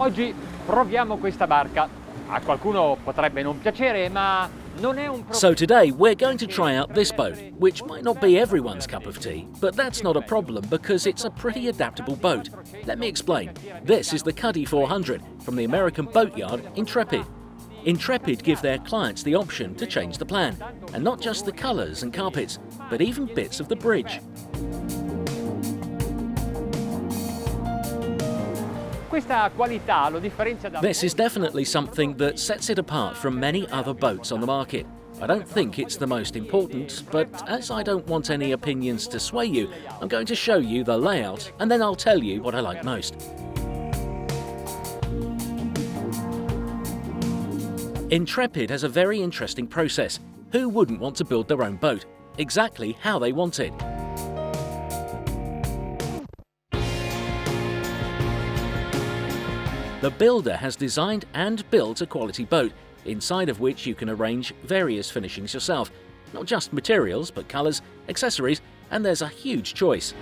Oggi proviamo questa barca. A qualcuno potrebbe non piacere, ma non è un problema. So today we're going to try out this boat, which might not be everyone's cup of tea, but that's not a problem because it's a pretty adaptable boat. Let me explain. This is the Cuddy 400 from the American boat yard Intrepid. Intrepid give their clients the option to change the plan, and not just the colours and carpets, but even bits of the bridge. This is definitely something that sets it apart from many other boats on the market. I don't think it's the most important, but as I don't want any opinions to sway you, I'm going to show you the layout and then I'll tell you what I like most. Intrepid has a very interesting process. Who wouldn't want to build their own boat? Exactly how they want it. The builder has designed and built a quality boat, inside of which you can arrange various finishings yourself. Not just materials, but colours, accessories, and there's a huge choice.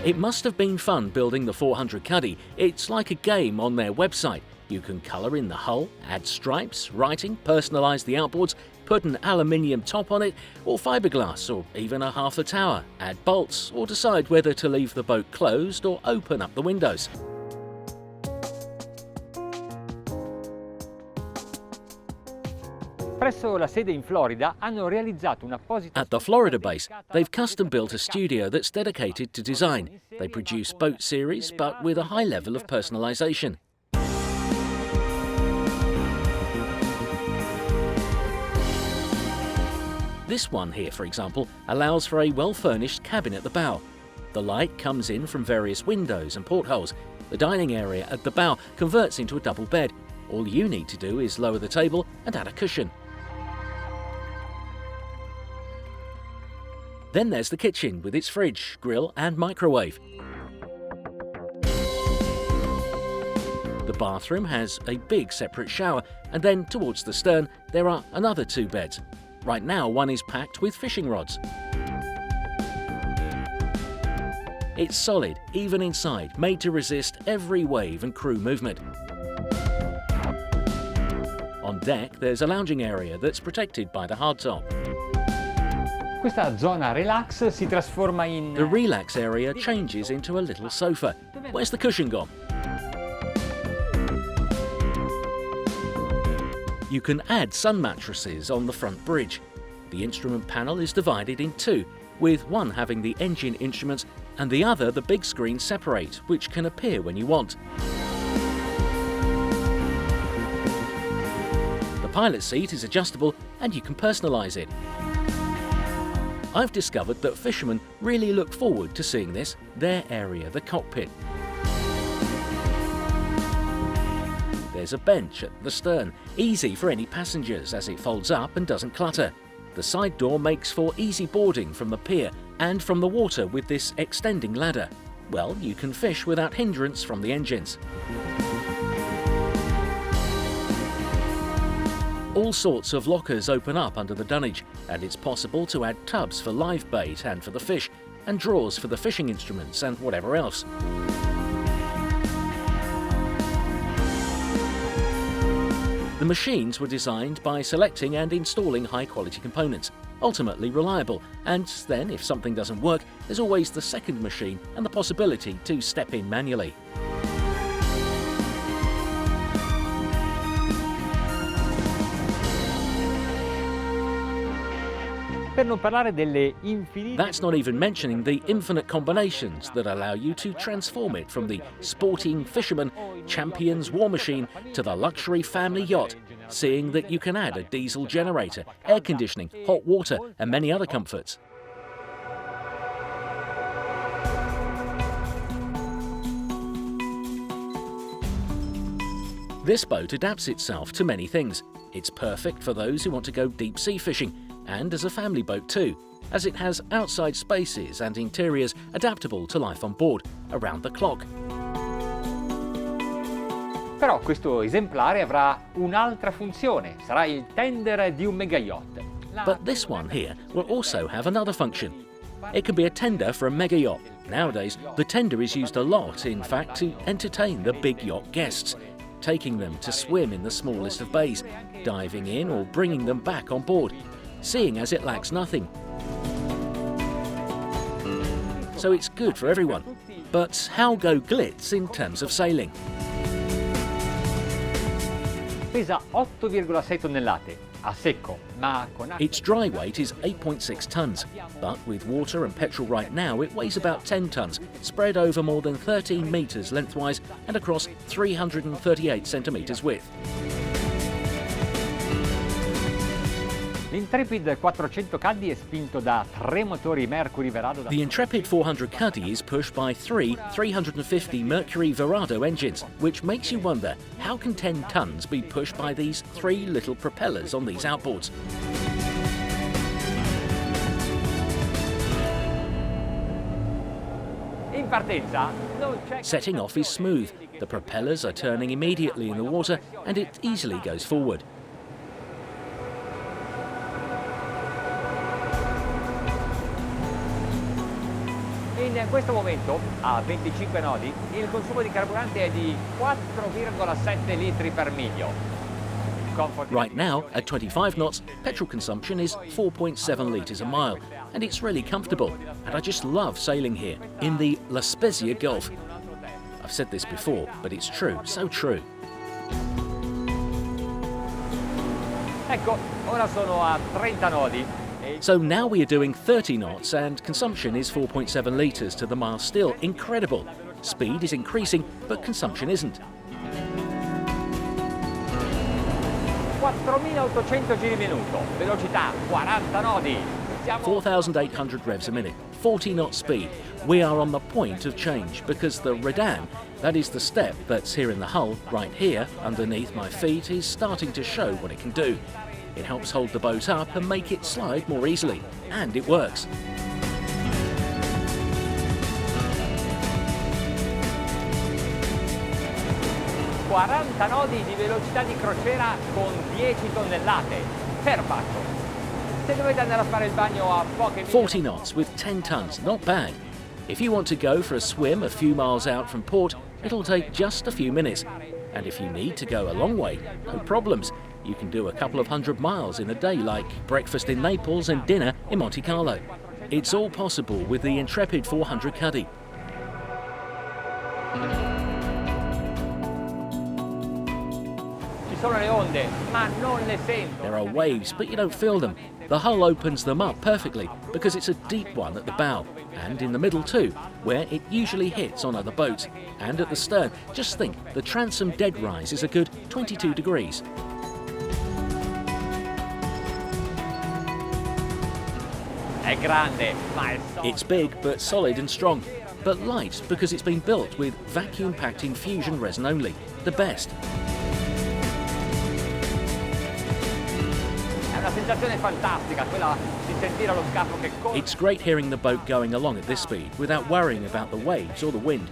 It must have been fun building the 400 Cuddy. It's like a game on their website. You can colour in the hull, add stripes, writing, personalise the outboards, put an aluminium top on it, or fiberglass, or even a half a tower, add bolts, or decide whether to leave the boat closed or open up the windows. At the Florida base, they've custom-built a studio that's dedicated to design. They produce boat series, but with a high level of personalisation. This one here, for example, allows for a well-furnished cabin at the bow. The light comes in from various windows and portholes. The dining area at the bow converts into a double bed. All you need to do is lower the table and add a cushion. Then there's the kitchen with its fridge, grill and microwave. The bathroom has a big separate shower, and then towards the stern there are another 2 beds. Right now one is packed with fishing rods. It's solid, even inside, made to resist every wave and crew movement. On deck there's a lounging area that's protected by the hardtop. The relax area changes into a little sofa. Where's the cushion gone? You can add sun mattresses on the front bridge. The instrument panel is divided in 2, with one having the engine instruments and the other the big screen separate, which can appear when you want. The pilot seat is adjustable and you can personalise it. I've discovered that fishermen really look forward to seeing this, their area, the cockpit. There's a bench at the stern, easy for any passengers as it folds up and doesn't clutter. The side door makes for easy boarding from the pier and from the water with this extending ladder. Well, you can fish without hindrance from the engines. All sorts of lockers open up under the dunnage, and it's possible to add tubs for live bait and for the fish, and drawers for the fishing instruments and whatever else. The machines were designed by selecting and installing high-quality components, ultimately reliable, and then if something doesn't work, there's always the second machine and the possibility to step in manually. That's not even mentioning the infinite combinations that allow you to transform it from the sporting fisherman, champion's war machine to the luxury family yacht, seeing that you can add a diesel generator, air conditioning, hot water and many other comforts. This boat adapts itself to many things. It's perfect for those who want to go deep sea fishing, and as a family boat too, as it has outside spaces and interiors adaptable to life on board, around the clock. Però questo esemplare avrà un'altra funzione, sarà il tender di un mega yacht. But this one here will also have another function. It can be a tender for a mega yacht. Nowadays, the tender is used a lot, in fact, to entertain the big yacht guests, taking them to swim in the smallest of bays, diving in or bringing them back on board, seeing as it lacks nothing. So it's good for everyone. But how go glitz in terms of sailing? Pesa 8,6 tonnellate a secco, ma con acqua. Its dry weight is 8.6 tons, but with water and petrol right now it weighs about 10 tons, spread over more than 13 metres lengthwise and across 338 centimetres width. L'Intrepid 400 Cuddy è spinto da 3 motori Mercury Verado. The Intrepid 400 Cuddy is pushed by 3 350 Mercury Verado engines, which makes you wonder, how can 10 tons be pushed by these 3 little propellers on these outboards? In partenza non c'è. Setting off is smooth. The propellers are turning immediately in the water and it easily goes forward. In questo momento, a 25 nodi, il consumo di carburante è di 4,7 litri per miglio. Right now, at 25 knots, petrol consumption is 4.7 litres a mile, and it's really comfortable, and I just love sailing here, in the La Spezia Gulf. I've said this before, but it's true, so true. Ecco, ora sono a 30 nodi. So now we are doing 30 knots and consumption is 4.7 litres to the mile still. Incredible. Speed is increasing, but consumption isn't. 4.800 giri minuto, velocità 40 nodi. 4,800 revs a minute, 40 knot speed. We are on the point of change because the redan, that is the step that's here in the hull, right here, underneath my feet, is starting to show what it can do. It helps hold the boat up and make it slide more easily, and it works. ...40 nodi di velocità di crociera con 10 tonnellate per barco. Se dovete andare a fare il bagno a poche miglia... 40 knots with 10 tons, not bad. If you want to go for a swim a few miles out from port, it'll take just a few minutes. And if you need to go a long way, no problems. You can do a couple of 100 miles in a day, like breakfast in Naples and dinner in Monte Carlo. It's all possible with the Intrepid 400 Cuddy. Ci sono le onde, ma non le sento. There are waves, but you don't feel them. The hull opens them up perfectly because it's a deep one at the bow, and in the middle too, where it usually hits on other boats. And at the stern, just think, the transom dead rise is a good 22 degrees. È grande, ma è solido. It's big but solid and strong, but light because it's been built with vacuum-packed infusion resin only, the best. È una sensazione fantastica, quella di sentire lo scafo che corre. It's great hearing the boat going along at this speed without worrying about the waves or the wind.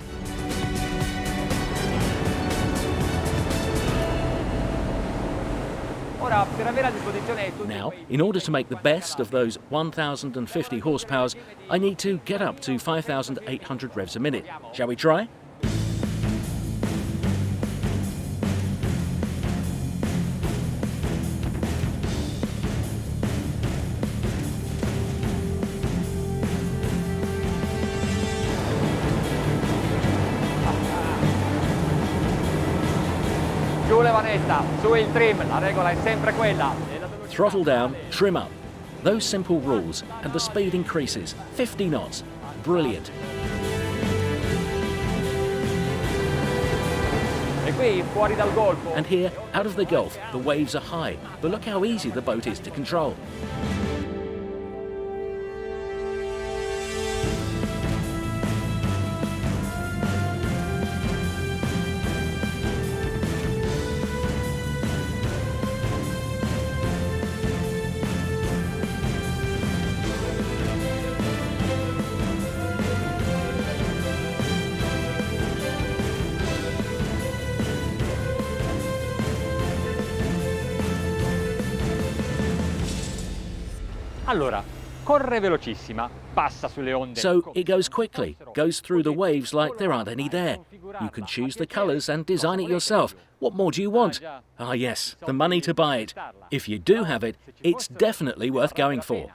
Ora, per avere a disposizione tutti Now, in order to make the best of those 1,050 horsepowers, I need to get up to 5,800 revs a minute. Shall we try? Giù le vanetta, su il trim, la regola è sempre quella. Throttle down, trim up. Those simple rules, and the speed increases. 50 knots. Brilliant. E qui, fuori dal golfo. And here, out of the Gulf, the waves are high, but look how easy the boat is to control. Allora, Corre velocissima, passa sulle onde. So it goes quickly, goes through the waves like there aren't any there. You can choose the colours and design it yourself. What more do you want? Ah yes, the money to buy it. If you do have it, it's definitely worth going for.